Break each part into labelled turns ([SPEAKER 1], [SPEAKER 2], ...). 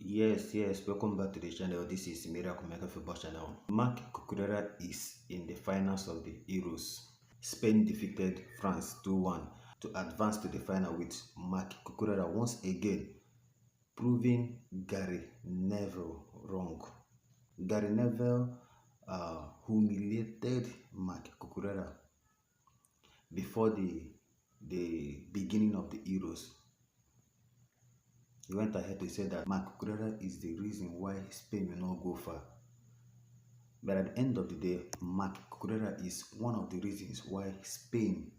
[SPEAKER 1] Yes, welcome back to the channel. This is Miracle Maker Football Channel. Marc Cucurella is in the finals of the Euros. Spain defeated France 2-1 to advance to the final, with Marc Cucurella once again proving Gary Neville wrong. Gary Neville humiliated Marc Cucurella before the beginning of the Euros. He went ahead to say that Marc Cucurella is the reason why Spain will not go far. But at the end of the day, Marc Cucurella is one of the reasons why Spain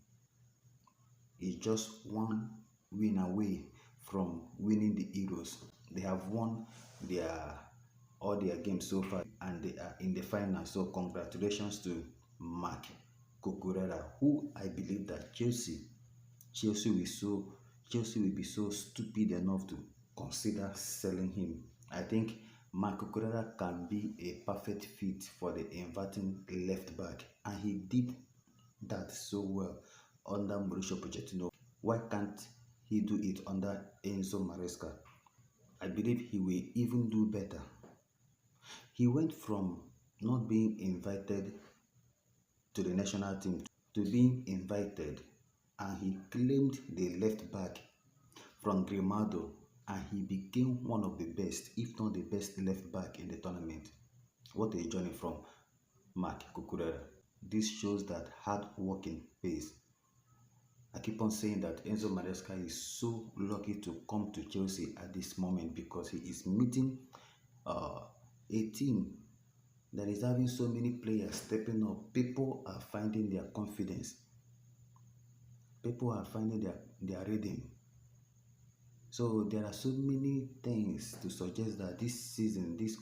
[SPEAKER 1] is just one win away from winning the Euros. They have won all their games so far and they are in the final. So congratulations to Marc Cucurella, who I believe that Chelsea will be so stupid enough to consider selling him. I think Marc Cucurella can be a perfect fit for the inverting left back, and he did that so well under Mauricio Pochettino. Why can't he do it under Enzo Maresca? I believe he will even do better. He went from not being invited to the national team to being invited, and he claimed the left back from Grimaldo, and he became one of the best, if not the best left back in the tournament. What a journey from Marc Cucurella. This shows that hard working pays. I keep on saying that Enzo Maresca is so lucky to come to Chelsea at this moment, because he is meeting a team that is having so many players stepping up. People are finding their confidence. People are finding their rhythm. So there are so many things to suggest that this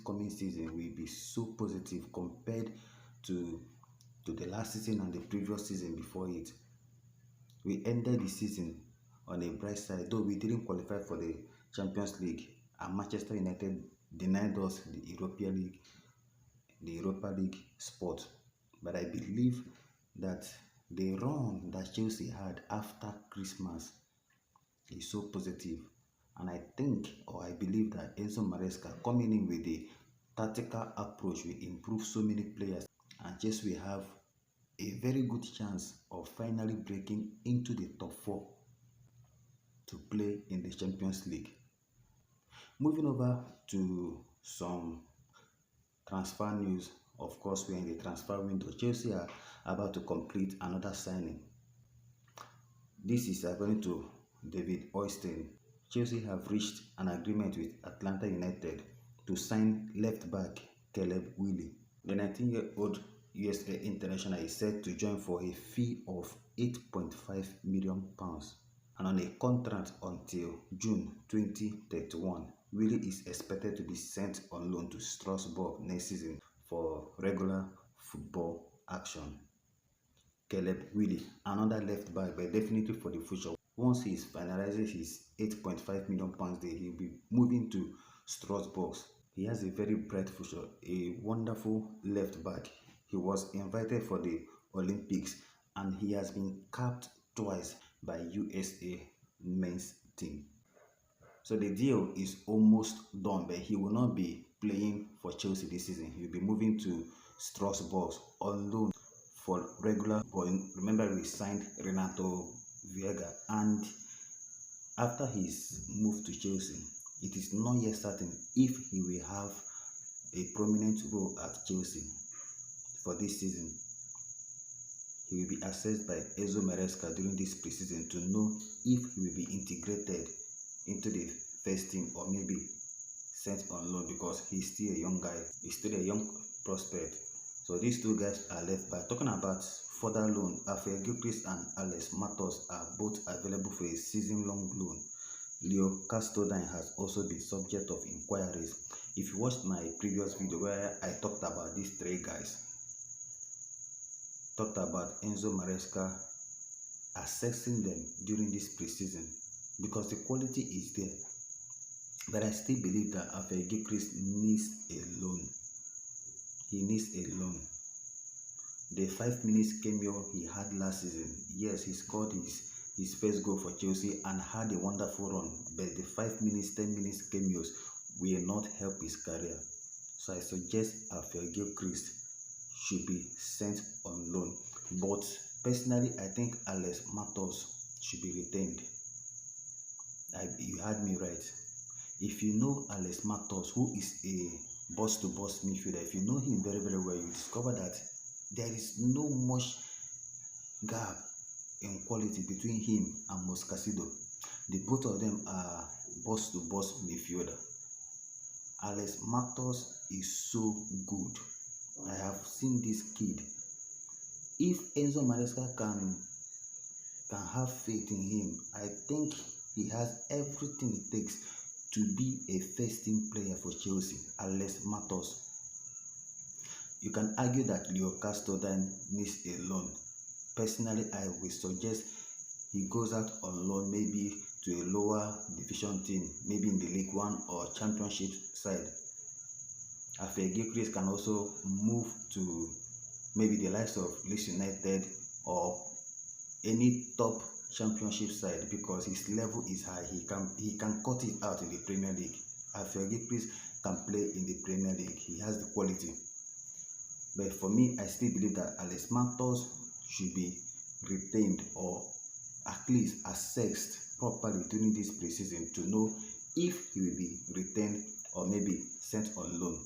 [SPEAKER 1] coming season will be so positive compared to the last season and the previous season before it. We ended the season on a bright side, though we didn't qualify for the Champions League, and Manchester United denied us the Europa League spot. But I believe that the run that Chelsea had after Christmas is so positive. And I think, or I believe, that Enzo Maresca coming in with the tactical approach will improve so many players, and just we have a very good chance of finally breaking into the top 4 to play in the Champions League. Moving over to some transfer news. Of course, we're in the transfer window. Chelsea are about to complete another signing. This is according to David Oyston. Chelsea have reached an agreement with Atlanta United to sign left back Caleb Willi. The 19-year-old USA international is set to join for a fee of £8.5 million and on a contract until June 2031. Willi is expected to be sent on loan to Strasbourg next season for regular football action. Caleb Willi, another left back, but definitely for the future. Once he finalizes his £8.5 million deal, he'll be moving to Strasbourg. He has a very bright future, a wonderful left back. He was invited for the Olympics, and he has been capped twice by USA men's team. So the deal is almost done, but he will not be playing for Chelsea this season. He'll be moving to Strasbourg on loan for regular. Remember, we signed Renato Viega, and after his move to Chelsea, it is not yet certain if he will have a prominent role at Chelsea for this season. He will be assessed by Enzo Maresca during this preseason to know if he will be integrated into the first team or maybe sent on loan, because he's still a young guy. He's still a young prospect. So these two guys are left by. Talking about further loan, Rafael Gilchrist and Alex Matos are both available for a season-long loan. Leo Castodine has also been subject of inquiries. If you watched my previous video where I talked about these three guys, talked about Enzo Maresca assessing them during this preseason, because the quality is there. But I still believe that Rafael Gilchrist needs a loan. He needs a loan. The 5 minutes cameo he had last season, yes, he scored his first goal for Chelsea and had a wonderful run, but the 5 minutes, 10 minutes cameos will not help his career. So I suggest Gilchrist should be sent on loan. But personally, I think Alex Matos should be retained. You had me right. If you know Alex Matos, who is a boss-to-boss midfielder, if you know him very, very well, you discover that there is no much gap in quality between him and Moscasido. The both of them are boss-to-boss midfielder. Alex Matos is so good. I have seen this kid. If Enzo Maresca can have faith in him, I think he has everything it takes to be a first-team player for Chelsea. Alex Matos. You can argue that Leo Castodan needs a loan. Personally, I will suggest he goes out on loan, maybe to a lower division team, maybe in the League One or Championship side. Gilchrist can also move to maybe the likes of Leeds United or any top Championship side, because his level is high. He can cut it out in the Premier League. Gilchrist can play in the Premier League. He has the quality. But for me, I still believe that Alex Matos should be retained or at least assessed properly during this preseason to know if he will be retained or maybe sent on loan.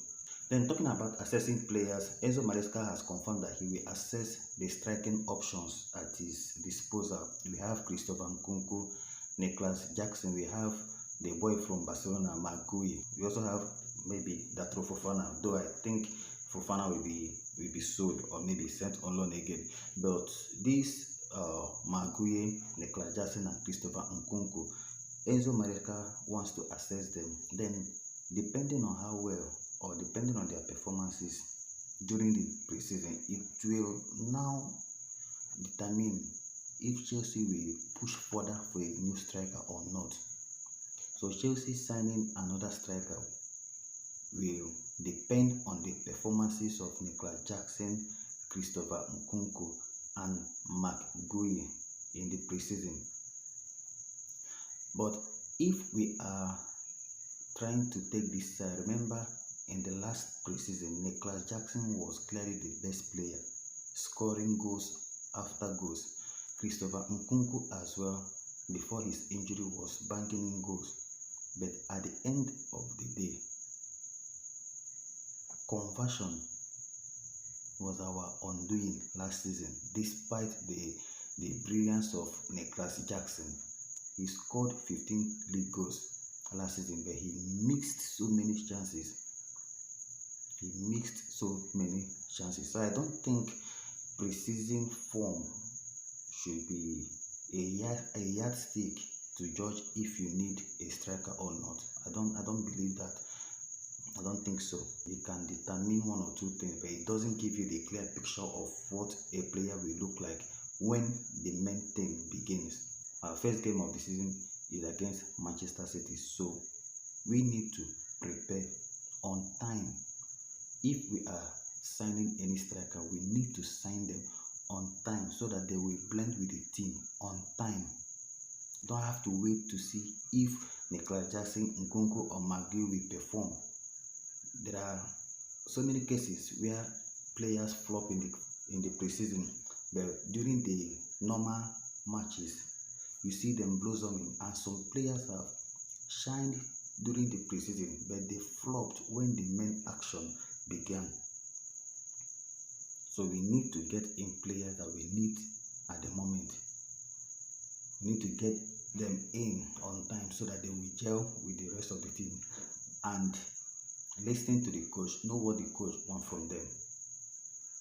[SPEAKER 1] Then talking about assessing players, Enzo Maresca has confirmed that he will assess the striking options at his disposal. We have NKUNKU, Nicolas Jackson, we have the boy from Barcelona, Marc Cucurella. We also have maybe Datro Fofana, though I think Fofana will be sold or maybe sent on loan again. But these Marc Cucurella, Nicolas Jackson and NKUNKU, Enzo Maresca wants to assess them. Then depending on how well or depending on their performances during the preseason, it will now determine if Chelsea will push further for a new striker or not. So Chelsea signing another striker will depend on the performances of Nicolas Jackson, NKUNKU and Marc Cucurella in the preseason. But if we are trying to take this side, remember in the last preseason, Nicolas Jackson was clearly the best player, scoring goals after goals. NKUNKU as well, before his injury, was banking in goals. But at the end of the day, conversion was our undoing last season. Despite the brilliance of Nicolas Jackson, he scored 15 league goals last season, but he missed so many chances. So I don't think preseason form should be a yardstick to judge if you need a striker or not. I don't believe that. I don't think so. You can determine one or two things, but it doesn't give you the clear picture of what a player will look like when the main thing begins. Our first game of the season is against Manchester City, so we need to prepare on time. If we are signing any striker, we need to sign them on time so that they will blend with the team on time. Don't have to wait to see if Nicolas Jackson, NKUNKU or Marc Cucurella will perform. There are so many cases where players flop in the preseason, but during the normal matches, you see them blossoming, and some players have shined during the preseason, but they flopped when the main action began. So we need to get in players that we need at the moment. We need to get them in on time so that they will gel with the rest of the team. And listening to the coach, know what the coach wants from them.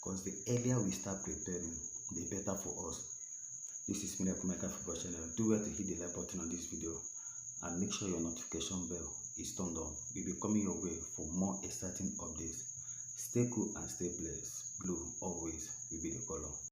[SPEAKER 1] Because the earlier we start preparing, the better for us. This is NKUNKU Football Channel. Do well to hit the like button on this video and make sure your notification bell is turned on. We'll be coming your way for more exciting updates. Stay cool and stay blessed. Blue always will be the color.